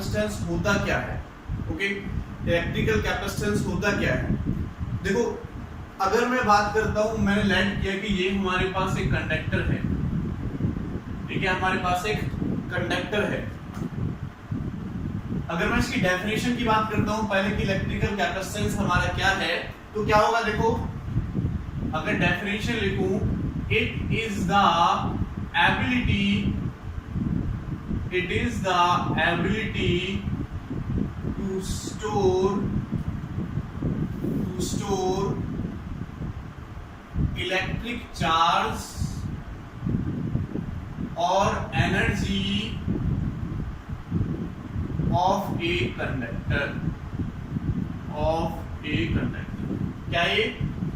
Capacitance होता क्या है। ओके, इलेक्ट्रिकल कैपेसिटेंस होता क्या है। देखो अगर मैं बात करता हूं, मैंने लेट किया कि ये हमारे पास एक कंडक्टर है, ठीक है, हमारे पास एक कंडक्टर है। अगर मैं इसकी डेफिनेशन की बात करता हूं पहले कि इलेक्ट्रिकल कैपेसिटेंस हमारा क्या है, तो क्या होगा, देखो अगर डेफिनेशन लिखूं, it is the ability to store electric charge और एनर्जी ऑफ ए कंडक्टर। क्या ये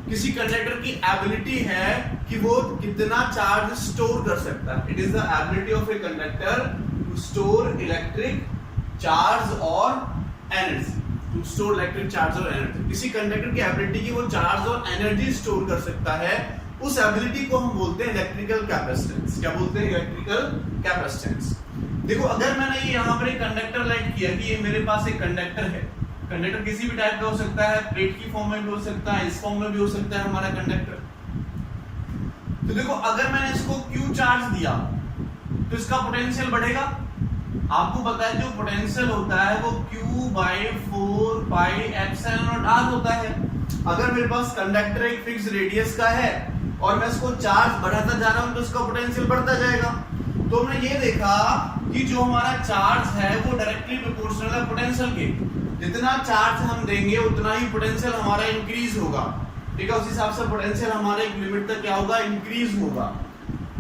किसी कंडक्टर की एबिलिटी है कि वो कितना चार्ज स्टोर कर सकता है। It is the ability of a conductor to store electric charge और एनर्जी। किसी कंडक्टर की एबिलिटी की वो चार्ज और एनर्जी स्टोर कर सकता है, उस एबिलिटी को हम बोलते हैं इलेक्ट्रिकल कैपेसिटेंस। क्या बोलते हैं? Electrical capacitance. देखो अगर मैंने ये यहाँ पर एक कंडक्टर लाइट किया कि ये मेरे पास एक कंडक्टर है, कंडक्टर किसी भी टाइप का हो सकता है, प्लेट की फॉर्म में भी हो सकता है, इस फॉर्म में भी हो सकता है हमारा कंडक्टर। तो देखो अगर मैंने इसको Q चार्ज दिया तो इसका पोटेंशियल बढ़ेगा। आपको पता है जो पोटेंशियल होता है वो Q/4πε0r होता है। अगर मेरे पास कंडक्टर एक फिक्स रेडियस का है और मैं इसको चार्ज बढ़ाता जा रहा हूं तो इसका पोटेंशियल बढ़ता जाएगा। तो हमने ये देखा कि जो हमारा चार्ज है वो डायरेक्टली प्रोपोर्शनल है पोटेंशियल के। जितना चार्ज हम देंगे उतना ही पोटेंशियल हमारा इंक्रीज होगा, ठीक है। उस हिसाब से पोटेंशियल हमारे एक लिमिट तक क्या होगा, इंक्रीज होगा।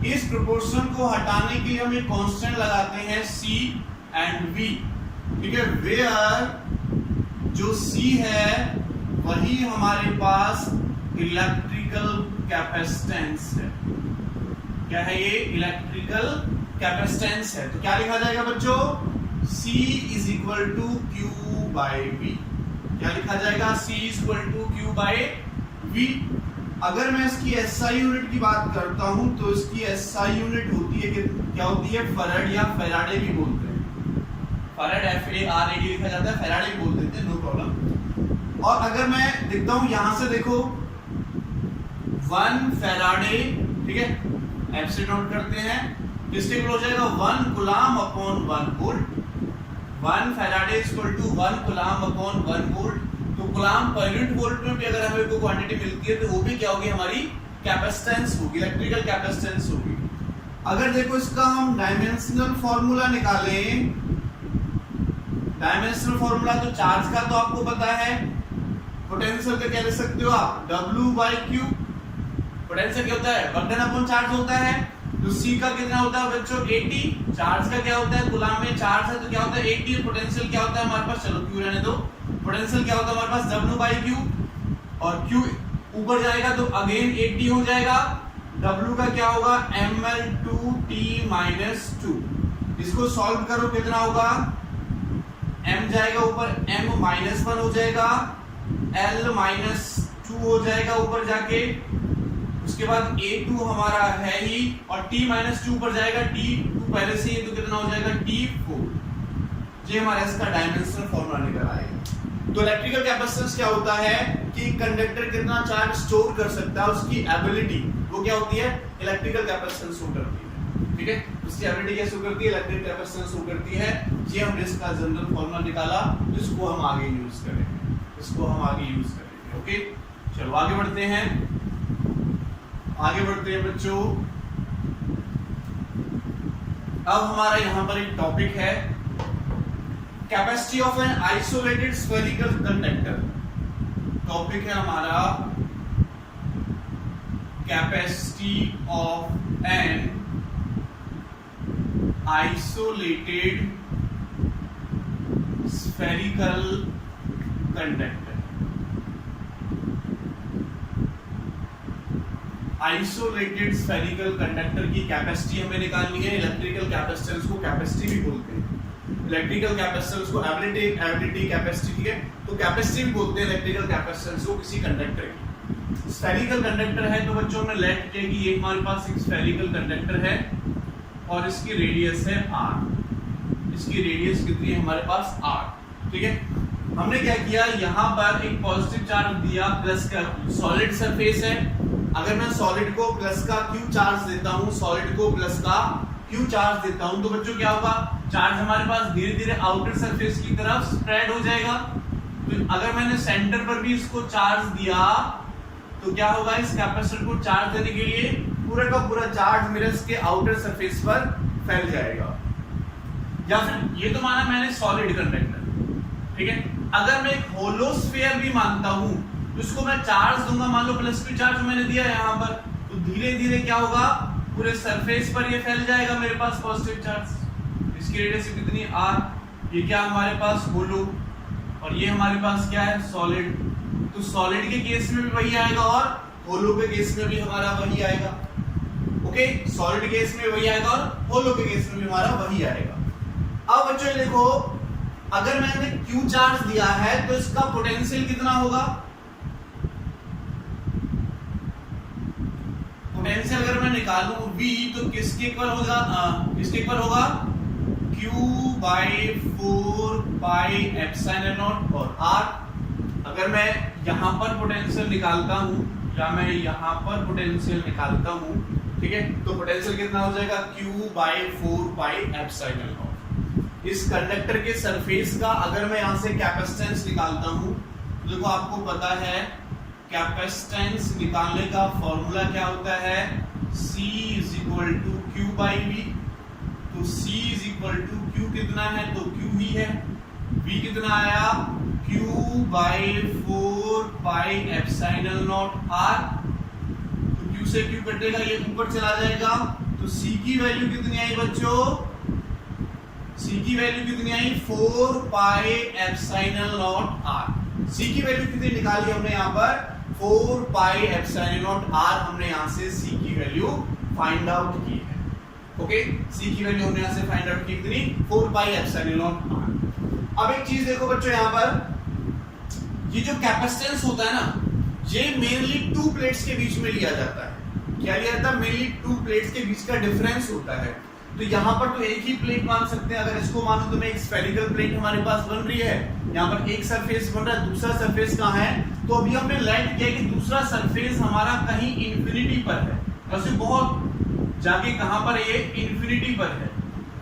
इस प्रोपोर्शन को हटाने के लिए हम एक कांस्टेंट लगाते हैं C एंड V, ठीक है। वेयर जो C है वही हमारे पास इलेक्ट्रिकल कैपेसिटेंस है। क्या है ये? इलेक्ट्रिकल कैपेसिटेंस है। तो क्या लिखा जाएगा बच्चों? C is equal to Q by V। क्या लिखा जाएगा? C is equal to Q by V। अगर मैं इसकी SI यूनिट की बात करता हूं तो इसकी SI यूनिट होती है कि क्या होती है? फैराड या फैराडे भी बोलते हैं। फैराड FARAD लिखा जाता है, फैराडे भी बोल देते हैं, नो प्रॉब्लम। और अगर मैं देखता हूं यहां से, देखो 1 फैराडे, ठीक है, F से नोट करते हैं, किसके इक्वल हो जाएगा? 1 coulomb upon 1 volt. 1 farad is equal to 1 coulomb upon 1 volt. तो कूलम पर यूनिट वोल्ट में भी अगर हमें कोई क्वांटिटी मिलती है तो वो भी क्या होगी? हमारी कैपेसिटेंस होगी, इलेक्ट्रिकल कैपेसिटेंस होगी। अगर देखो इसका हम डायमेंशनल फार्मूला निकालें, डायमेंशनल फार्मूला तो चार्ज का तो आपको पता है, पोटेंशियल का क्या लिख सकते हो आप? W/Q। पोटेंशियल क्या होता है? वर्क डन अपॉन चार्ज होता है। तो C का कितना होता है बच्चों? 80। चार्ज का क्या होता है? कूलम में चार्ज है तो क्या होता है? 80। पोटेंशियल क्या होता है हमारे पास? चलो Q रहने दो। पोटेंशियल क्या होता है हमारे पास? W/Q। और Q ऊपर जाएगा तो अगेन 80 हो जाएगा। W का क्या होगा? mL/T-2। इसको सॉल्व करो, कितना होगा? M जाएगा ऊपर, M-1 हो जाएगा, L-2 हो जाएगा ऊपर जाके। उसके बाद A2 हमारा है ही और T-2 पर जाएगा, T2 पहले से ही, तो कितना हो जाएगा? T4। ये हमारा इसका डायमेंशनल फार्मूला निकल आएगा। तो इलेक्ट्रिकल कैपेसिटेंस क्या होता है कि कंडक्टर कितना चार्ज स्टोर कर सकता है, उसकी एबिलिटी वो क्या होती है? इलेक्ट्रिकल कैपेसिटेंस शो करती है, ठीक है। उसकी एबिलिटी क्या शो करती है? इलेक्ट्रिकल कैपेसिटेंस शो करती है। ये हमने इसका जनरल फार्मूला निकाला, इसको हम आगे यूज करेंगे, ओके। चलो आगे बढ़ते हैं बच्चों। अब हमारा यहां पर एक टॉपिक है capacity of an isolated spherical conductor. Topic है हमारा capacity of an isolated spherical conductor. Isolated spherical conductor की कैपेसिटी हमें निकालनी है। इलेक्ट्रिकल कैपेसिटेंस को कैपेसिटी भी बोलते हैं, इलेक्ट्रिकल कैपेसिटेंस को एबिलिटी कैपेसिटी, ठीक है। तो कैपेसिटी भी बोलते हैं इलेक्ट्रिकल कैपेसिटेंस को किसी कंडक्टर की। स्फेरिकल कंडक्टर है तो बच्चों ने लेट किया कि ये हमारे पास एक स्फेरिकल कंडक्टर है और इसकी रेडियस है r। इसकी रेडियस कितनी है हमारे पास 8। ठीक है, हमने क्या किया, यहाँ पर एक पॉजिटिव चार्ज दिया प्लस का, सॉलिड सरफेस है, अगर मैं सॉलिड को प्लस का क्यू चार्ज देता हूँ, सॉलिड को प्लस का क्यू चार्ज देता हूँ, तो बच्चों क्या होगा, चार्ज हमारे पास धीरे धीरे आउटर सरफेस की तरफ स्प्रेड हो जाएगा। तो अगर मैंने सेंटर पर भी इसको चार्ज दिया तो क्या होगा, इस कैपेसिटर को चार्ज देने के लिए पूरा का पूरा चार्ज मेरे इसके आउटर सरफेस पर फैल जाएगा। या फिर ये तो माना मैंने सॉलिड कंडक्टर, ठीक है, अगर मैं एक होलो स्फीयर भी मानता हूं तो इसको मैं चार्ज दूंगा, मान लो प्लस क्यू चार्ज मैंने दिया यहाँ पर, तो धीरे धीरे क्या होगा, पूरे सरफेस पर ये फैल जाएगा मेरे पास पॉजिटिव चार्ज। इसकी रेडियस कितनी r, ये क्या हमारे पास होलो, और ये हमारे पास क्या है सॉलिड। तो सॉलिड के केस में भी वही आएगा और होलो के केस में भी हमारा वही आएगा। ओके, सॉलिड केस में वही आएगा और होलो के केस में भी हमारा वही आएगा। अब बच्चों देखो, अगर मैंने Q चार्ज दिया है तो इसका पोटेंशियल कितना होगा, पोटेंशियल अगर मैं निकालूं V तो किसके इक्वल होगा, किसके इक्वल होगा, Q by 4 pi epsilon not और R। अगर मैं यहां पर पोटेंशियल निकालता हूं या मैं यहां पर पोटेंशियल निकालता हूं, ठीक है, तो पोटेंशियल कितना हो जाएगा, Q by 4 pi epsilon not. इस कंडक्टर के सरफेस का अगर मैं यहां से कैपेसिटेंस निकालता हूं, तो देखो आपको पता है कैपेसिटेंस निकालने का फॉर्मूला क्या होता है, C is equal to Q by V। तो C is equal to Q कितना है, तो Q ही है, V कितना आया, Q by 4 pi epsilon not R। तो Q से Q कटेगा, ये ऊपर चला जाएगा, तो C की वैल्यू कितनी आई बच्चों, C की वैल्यू कितनी आई, 4 pi epsilon not R। C की वैल्यू कितनी निकाली हमने यहाँ पर, 4 पाई एप्सिलॉन नॉट R। हमने यहाँ से C की वैल्यू फाइंड आउट की है। ओके, C की वैल्यू हमने यहाँ से फाइंड आउट की कितनी, 4 पाई एप्सिलॉन नॉट R। अब एक चीज देखो बच्चों, यहाँ पर ये जो कैपेसिटेंस होता है ना, ये मेनली 2 प्लेट्स के बीच में लिया जाता है। क्या लिया जाता है, मेनली 2 प्लेट्स के बीच का डिफरेंस होता है। तो यहाँ पर तो एक ही प्लेट मान सकते हैं, अगर इसको मानो तो मैं एक स्फेरिकल प्लेट हमारे पास बन रही है, यहाँ पर एक सरफेस बन रहा है, दूसरा सरफेस कहाँ है, तो अभी हमने लैंड किया कि दूसरा सरफेस हमारा कहीं इंफिनिटी पर है, वैसे बहुत जाके कहाँ पर, ये इंफिनिटी पर है।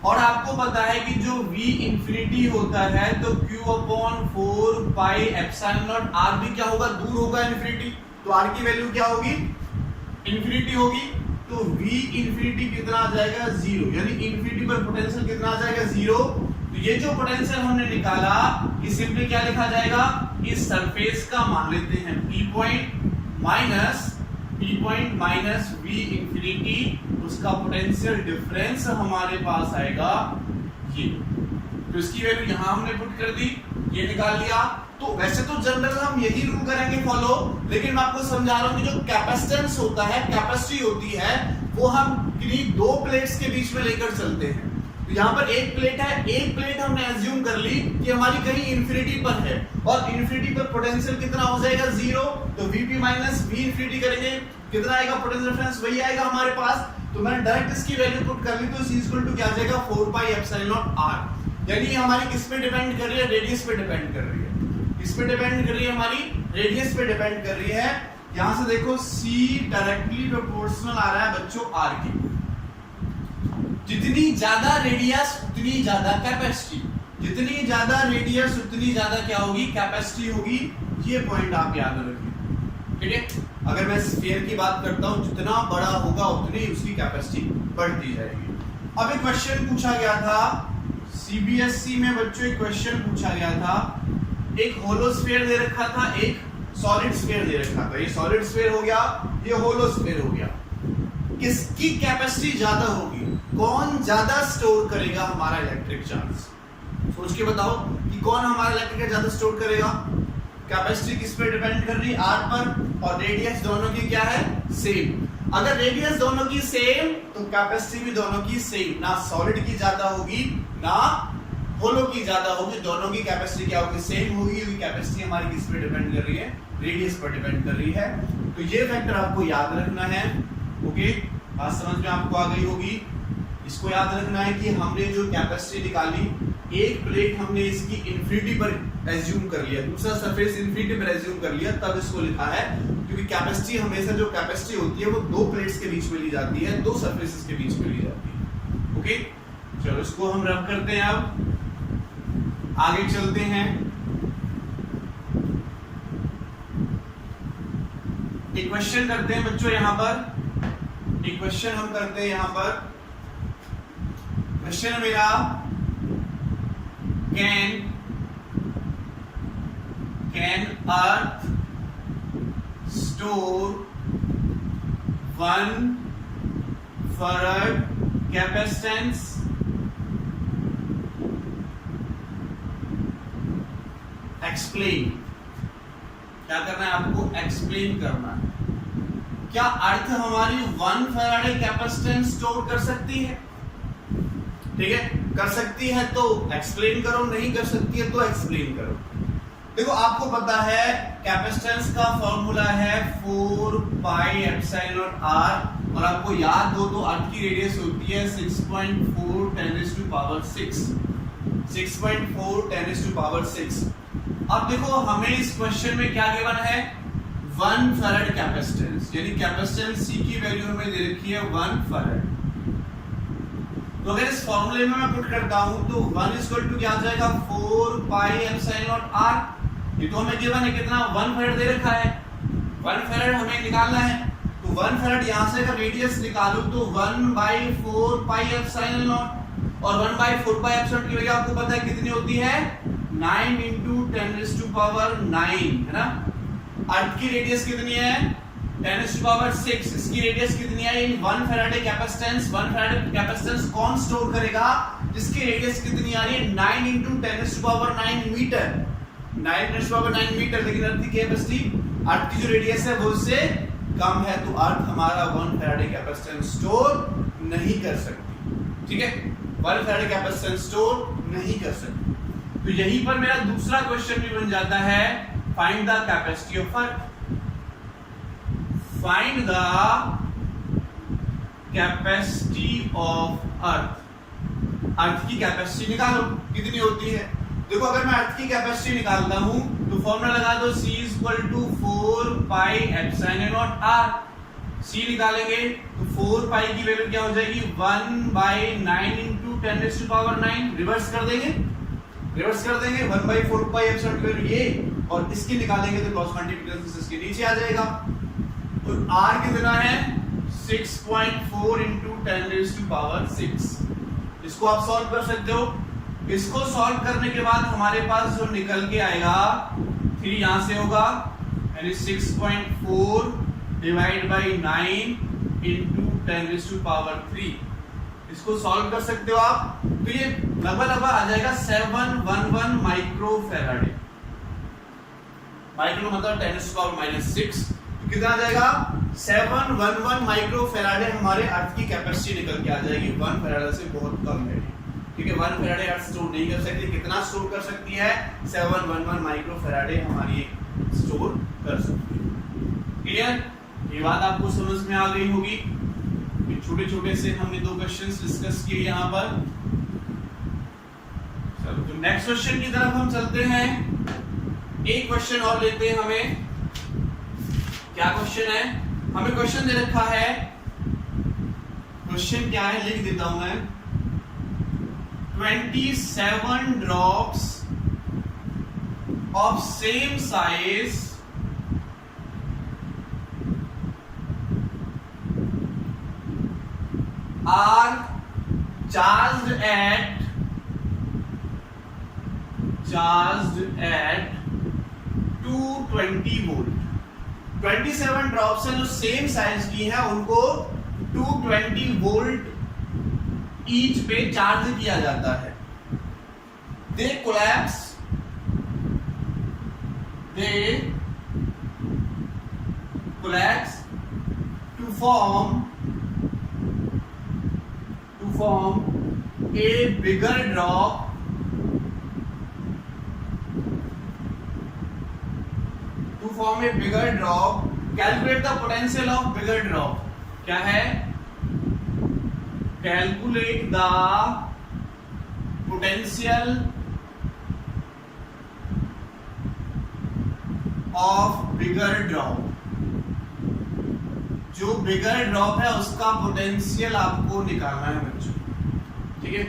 और आपको पता है कि जो V इंफिनिटी होता है तो Q upon 4 pi epsilon not R भी क्या होगा, दूर होगा इंफिनिटी, तो R की वैल्यू क्या होगी, इंफिनिटी होगी। तो V इंफिनिटी कितना आ जाएगा, 0, यानी इंफिनिटी पर पोटेंशियल कितना आ जाएगा, 0। तो ये जो पोटेंशियल हमने निकाला, ये सिंपली क्या लिखा जाएगा, इस सरफेस का मान लेते हैं P point minus V infinity, उसका पोटेंशियल डिफरेंस हमारे पास आएगा ये। तो इसकी वैल्यू यहां हमने पुट कर दी, ये निकाल लिया। तो वैसे तो जनरल हम यही रूल करेंगे फॉलो, लेकिन मैं आपको समझा रहा हूं कि जो कैपेसिटेंस होता है, कैपेसिटी होती है, वो हम किन्हीं 2 प्लेट्स के बीच में लेकर चलते हैं। तो यहाँ पर एक प्लेट है, एक प्लेट हमने एज्यूम कर ली कि हमारी कहीं इंफिनिटी पर है, और इंफिनिटी पर पोटेंशियल कितना हो जाएगा, 0। तो Vp माइनस V इंफिनिटी करेंगे, कितना आएगा पोटेंशियल डिफरेंस, वही आएगा हमारे पास। तो मैंने डायरेक्ट इसकी वैल्यू पुट कर ली, तो C इक्वल टू क्या आ जाएगा, 4 पाई एप्सिलॉन नॉट R। यानी हमारी किस पे डिपेंड कर रही है, रेडियस पे डिपेंड कर रही है। किस पे डिपेंड कर रही है, हमारी रेडियस पे डिपेंड कर रही है। यहां से देखो C डायरेक्टली प्रोपोर्शनल आ रहा है बच्चों R की, जितनी ज्यादा रेडियस उतनी ज्यादा कैपेसिटी, जितनी ज्यादा रेडियस उतनी ज्यादा क्या होगी, कैपेसिटी होगी। ये पॉइंट आप याद रखिए, ठीक है। अगर मैं स्फीयर की बात करता हूं, जितना बड़ा होगा उतनी उसकी कैपेसिटी बढ़ती जाएगी। अब एक क्वेश्चन पूछा गया था सीबीएसई में बच्चों, एक क्वेश्चन पूछा गया था, एक होलो स्फीयर दे रखा था, एक सॉलिड स्फीयर दे रखा था। ये सॉलिड स्फीयर हो गया, ये होलो स्फीयर हो गया। किसकी कैपेसिटी ज्यादा होगी, कौन ज्यादा स्टोर करेगा हमारा इलेक्ट्रिक चार्ज, सोच के बताओ कि कौन हमारा इलेक्ट्रिक ज्यादा स्टोर करेगा। कैपेसिटी किस पे डिपेंड कर रही है, R पर, और रेडियस दोनों की क्या है, सेम। अगर रेडियस दोनों की सेम तो कैपेसिटी भी दोनों की सेम, ना सॉलिड की ज्यादा होगी ना होलो की ज्यादा होगी, दोनों की कैपेसिटी क्या होगी, सेम होगी। क्योंकि कैपेसिटी हमारी किस पे डिपेंड कर रही है, रेडियस पर डिपेंड कर रही है। तो ये फैक्टर आपको याद रखना है। ओके, बात समझ में आपको आ गई होगी। इसको याद रखना है कि हमने जो कैपेसिटी निकाली, एक प्लेट हमने इसकी इंफिनिटी पर एज्यूम कर लिया, दूसरा सरफेस इंफिनिटी पर एज्यूम कर लिया, तब इसको लिखा है। क्योंकि कैपेसिटी हमेशा, जो कैपेसिटी होती है वो दो प्लेट्स के बीच में ली जाती है, दो सरफेसेस के बीच में ली जाती है। ओके, चलो इसको हम रब करते हैं। अब आगे चलते हैं। एक क्वेश्चन करते हैं बच्चों, यहां पर एक क्वेश्चन हम करते हैं। यहां पर क्वेश्चन मेरा, can earth store 1 farad capacitance? Explain. क्या करना है आपको? एक्सप्लेन करना है। क्या अर्थ हमारी 1 फैराडे कैपेसिटेंस स्टोर कर सकती है? ठीक है, कर सकती है तो एक्सप्लेन करो, नहीं कर सकती है तो एक्सप्लेन करो। देखो आपको पता है कैपेसिटेंस का फॉर्मूला है 4 पाई एप्सिलॉन r, और आपको याद हो तो अर्थ की रेडियस होती है 6.4 10⁻⁶ 6.4 10⁻⁶। अब देखो हमें इस क्वेश्चन में क्या गिवन है? 1 फैराड कैपेसिटेंस, यानी कैपेसिटेंस C की वैल्यू हमें दे रखी है 1 फैराड। तो अगर इस फॉर्मूले में मैं पुट करता हूं तो 1 इक्वल टू क्या आ जाएगा? 4 पाई एप्सिलॉन r। ये तो हमें गिवन है कितना? 1 फैराड दे रखा है, 1 फैराड हमें निकालना है। तो 1 फैराड यहां से अगर रेडियस निकालूं तो 1/4 पाई एप्सिलॉन नॉट, और 1/4 पाई एप्सिलॉन की वैल्यू आपको पता है कितनी होती है? 9 × 10⁹ है ना। अर्थ की रेडियस कितनी है? 10⁶। इसकी रेडियस कितनी है? 1 फैराडे कैपेसिटेंस। 1 फैराडे कैपेसिटेंस कौन स्टोर करेगा? जिसकी रेडियस कितनी आ रही है? 9 × 10⁹ मीटर, 9 × 10⁹ मीटर। लेकिन अर्थ की कैपेसिटी, अर्थ की जो रेडियस है वो उससे कम है, तो अर्थ हमारा 1 फैराडे कैपेसिटेंस स्टोर नहीं कर सकती। ठीक है, 1 फैराडे कैपेसिटेंस स्टोर नहीं कर सकती। तो यहीं पर मेरा दूसरा क्वेश्चन भी बन जाता है, find the capacity of earth. Find the capacity of earth. Earth की कैपेसिटी निकालो, कितनी होती है? देखो अगर मैं अर्थ की कैपेसिटी निकालता हूं तो फॉर्मूला लगा दो, C = 4 pi epsilon not r। C निकालेंगे तो 4 पाई की वैल्यू क्या हो जाएगी? 1/9 × 10⁹ रिवर्स कर देंगे, 1/4 पाई एप्सिलॉन की वैल्यू ये, और इसकी निकालेंगे तो क्रॉस मल्टीप्लिकेशन से इसके नीचे आ जाएगा। तो r कितना है? 6.4 × 10⁻⁶। इसको आप सॉल्व कर सकते हो। इसको सॉल्व करने के बाद हमारे पास जो निकल के आएगा 3 यहां से होगा, यानी 6.4 / 9 × 10⁻3। इसको सॉल्व कर सकते हो आप, तो ये लगभग आ जाएगा 711 माइक्रो फैराडे। माइक्रो मतलब 10⁻⁶, तो कितना आ जाएगा? 711 माइक्रो फैराडे हमारे अर्थ की कैपेसिटी निकल के आ जाएगी। 1 फैराडे से बहुत कम है, ठीक है। 1 फैराडे अर्थ स्टोर नहीं कर सकती। कितना स्टोर कर सकती है? 711 माइक्रो फैराडे हमारी स्टोर कर सकती है। क्लियर? ये बात आपको समझ में आ गई होगी। छोटे छोटे से हमने 2 क्वेश्चंस डिस्कस किए यहाँ पर। चलो तो नेक्स्ट क्वेश्चन की तरफ हम चलते हैं। एक क्वेश्चन और लेते हैं। हमें क्या क्वेश्चन है? हमें क्वेश्चन दे रखा है। क्वेश्चन क्या है लिख देता हूं मैं। 27 drops of same size are charged at 220 volt। 27 drops हैं जो सेम साइज की हैं, उनको 220 वोल्ट ईच पे चार्ज किया जाता है। दे collapse to form a bigger drop calculate the potential of bigger drop। क्या है? Calculate the potential of bigger drop. जो बिगर ड्रॉप है उसका पोटेंशियल आपको निकालना है बच्चों, ठीक है।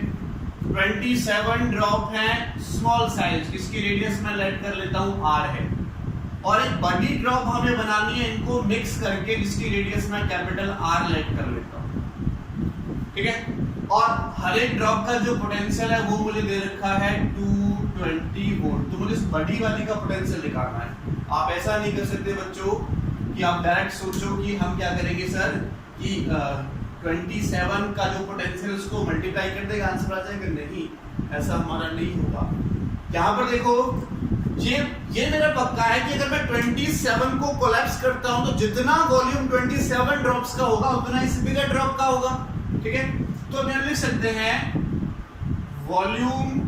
27 ड्रॉप है स्मॉल साइज, इसकी रेडियस मैं लेट कर लेता हूं r है, और एक बड़ी ड्रॉप हमें बनानी है इनको मिक्स करके, जिसकी रेडियस मैं कैपिटल R लेट कर लेता हूं, ठीक है। और हर एक ड्रॉप का जो पोटेंशियल है वो मुझे दे रखा है 220 वोल्ट। तो मुझे इस बड़ी वाली का पोटेंशियल निकालना है। आप ऐसा नहीं कर सकते बच्चों कि आप डायरेक्ट सोचो कि हम क्या करेंगे सर कि 27 का जो पोटेंशियल उसको मल्टीप्लाई कर देगा आंसर आ जाएगा, नहीं, ऐसा हमारा नहीं होगा। यहाँ पर देखो ये मेरा पक्का है कि अगर मैं 27 को कोलैप्स करता हूं तो जितना वॉल्यूम 27 ड्रॉप्स का होगा उतना इस बिगर ड्रॉप का होगा, ठीक है। तो हम लिख सकते हैं volume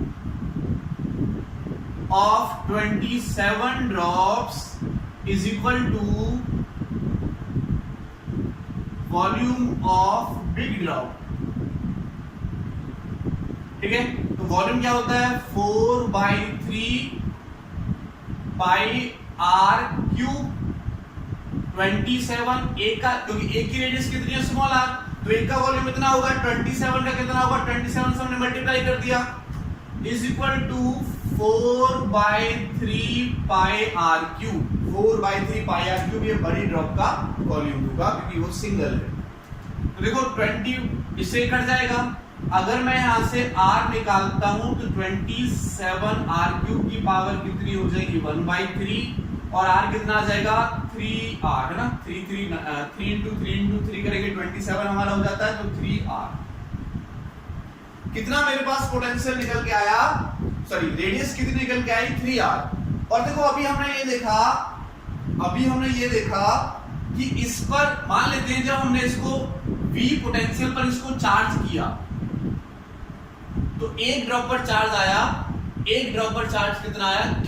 of 27 drops is equal to volume of big drop, ठीक है। तो वॉल्यूम क्या होता है 4/3 पाई r क्यूब। 27 एक का, क्योंकि एक की रेडियस कितनी है स्मॉल r, तो एक का वॉल्यूम इतना होगा, 27 का कितना होगा, 27 से हमने मल्टीप्लाई कर दिया, is equal to 4/3 pi r cube. 4/3 pi r cube ये बड़ी ड्रॉप का वॉल्यूम होगा क्योंकि वो सिंगल है। तो देखो 20 इससे कट जाएगा, अगर मैं यहां से r निकालता हूं तो 27 r क्यूब की पावर कितनी हो जाएगी 1/3, और r कितना आ जाएगा 3r, है ना, 3 into 3 करेंगे 27 हमारा हो जाता है, तो 3r। कितना मेरे पास पोटेंशियल निकल के आया, सॉरी रेडियस कितनी निकल के आई 3r। और देखो अभी हमने ये देखा कि इस पर मान लेते हैं जब हमने इसको v पोटेंशियल पर इसको चार्ज किया तो एक ड्रॉप पर चार्ज आया, एक ड्रॉप पर चार्ज कितना आया q।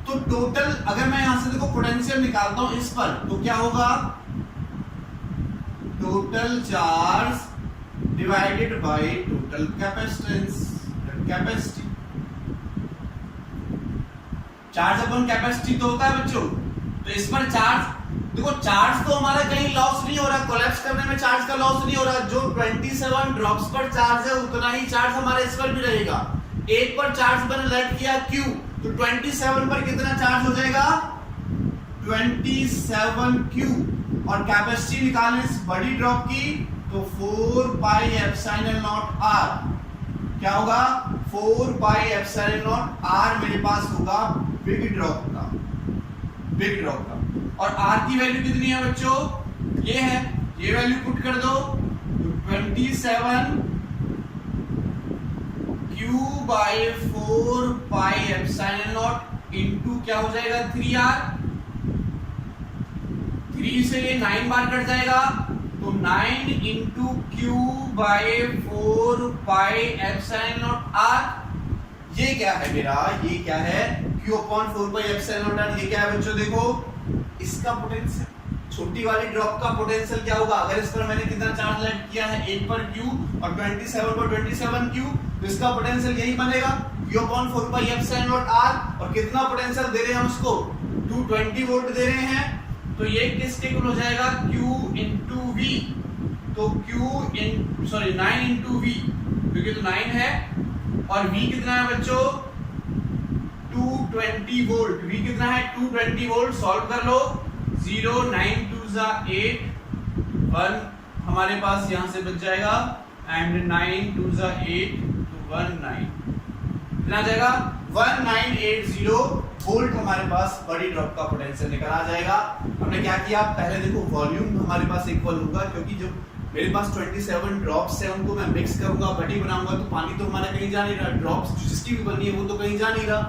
तो टोटल अगर मैं यहां से देखो पोटेंशियल निकालता हूं इस पर तो क्या होगा, total charge divided by total capacitance, capacity. Charge upon capacity तो होता है बच्चों। तो इस पर चार्ज देखो, चार्ज तो हमारा कहीं लॉस नहीं हो रहा, कोलैप्स करने में चार्ज का लॉस नहीं हो रहा। जो 27 ड्रॉप्स पर चार्ज है उतना ही चार्ज हमारे इस पर भी रहेगा। एक पर चार्ज मैंने लेट किया q, तो 27 पर कितना चार्ज हो जाएगा 27q। और कैपेसिटी निकालने इस बड़ी ड्रॉप की तो 4πε0 r, क्या होगा 4πε0 r मेरे पास होगा बिग ड्रॉप का, बिग ड्रॉप का। और r की वैल्यू कितनी है बच्चों, ये है, ये वैल्यू पुट कर दो, तो 27q/4πε0 इंटू क्या हो जाएगा 3r। 3 से ये 9 बार कट जाएगा, तो 9 इंटू q/4πε0r। ये क्या है मेरा, ये क्या है q/4πε0r। ये क्या है बच्चों, देखो इसका पोटेंशियल, छोटी वाली ड्रॉप का पोटेंशियल क्या होगा, अगर इस पर मैंने कितना चार्ज लेट किया है 1 पर q और 27 पर 27q, तो इसका पोटेंशियल यही बनेगा q/4πε0r। और कितना पोटेंशियल दे रहे हैं हम उसको 220 वोल्ट दे रहे हैं, तो ये किसके इक्वल हो जाएगा q into v। तो 9 into v, क्योंकि तो 9 है, और v कितना है बच्चों 220 वोल्ट। v कितना है 220 वोल्ट। सॉल्व कर लो, 0 9 2 8, 1 हमारे पास यहां से बच जाएगा, एंड 9 2 8 तो 19 कितना जाएगा 1980 वोल्ट हमारे पास बड़ी ड्रॉप का पोटेंशियल निकल आ जाएगा। हमने क्या किया, पहले देखो वॉल्यूम हमारे पास इक्वल होगा, क्योंकि जो मेरे पास 27 ड्रॉप्स है उनको मैं मिक्स करूंगा, बड़ी बनाऊंगा, तो पानी तो हमारा कहीं जा नहीं रहा, ड्रॉप्स जिसकी भी बनी है वो तो कहीं जा नहीं रहा,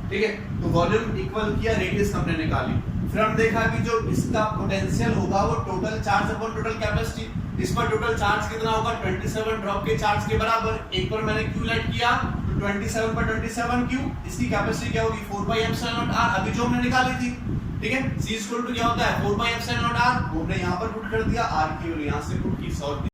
ठीक है। तो वॉल्यूम इक्वल किया, रेडियस हमने निकाली, फिर हम देखा कि जो इसका पोटेंशियल होगा वो total charge upon total capacity. इस पर टोटल चार्ज कितना होगा 27 ड्रॉप के चार्ज के बराबर। एक पर मैंने q लेट किया तो 27 पर 27q, इसकी कैपेसिटी क्या होगी 4πε0r, अभी जो हमने निकाली थी, ठीक है। c इक्वल टू क्या होता है 4πε0r, वो हमने यहां पर पुट कर दिया, r की वैल्यू यहां से पुट की, सॉल्व